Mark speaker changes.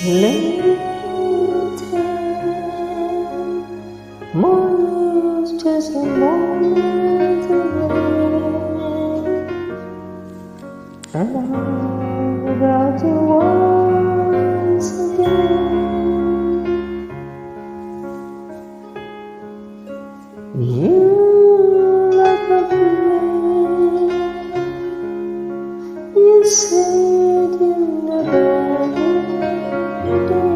Speaker 1: Later, morning is just a moment away, and I got you once again. You like a dream. You said you never would.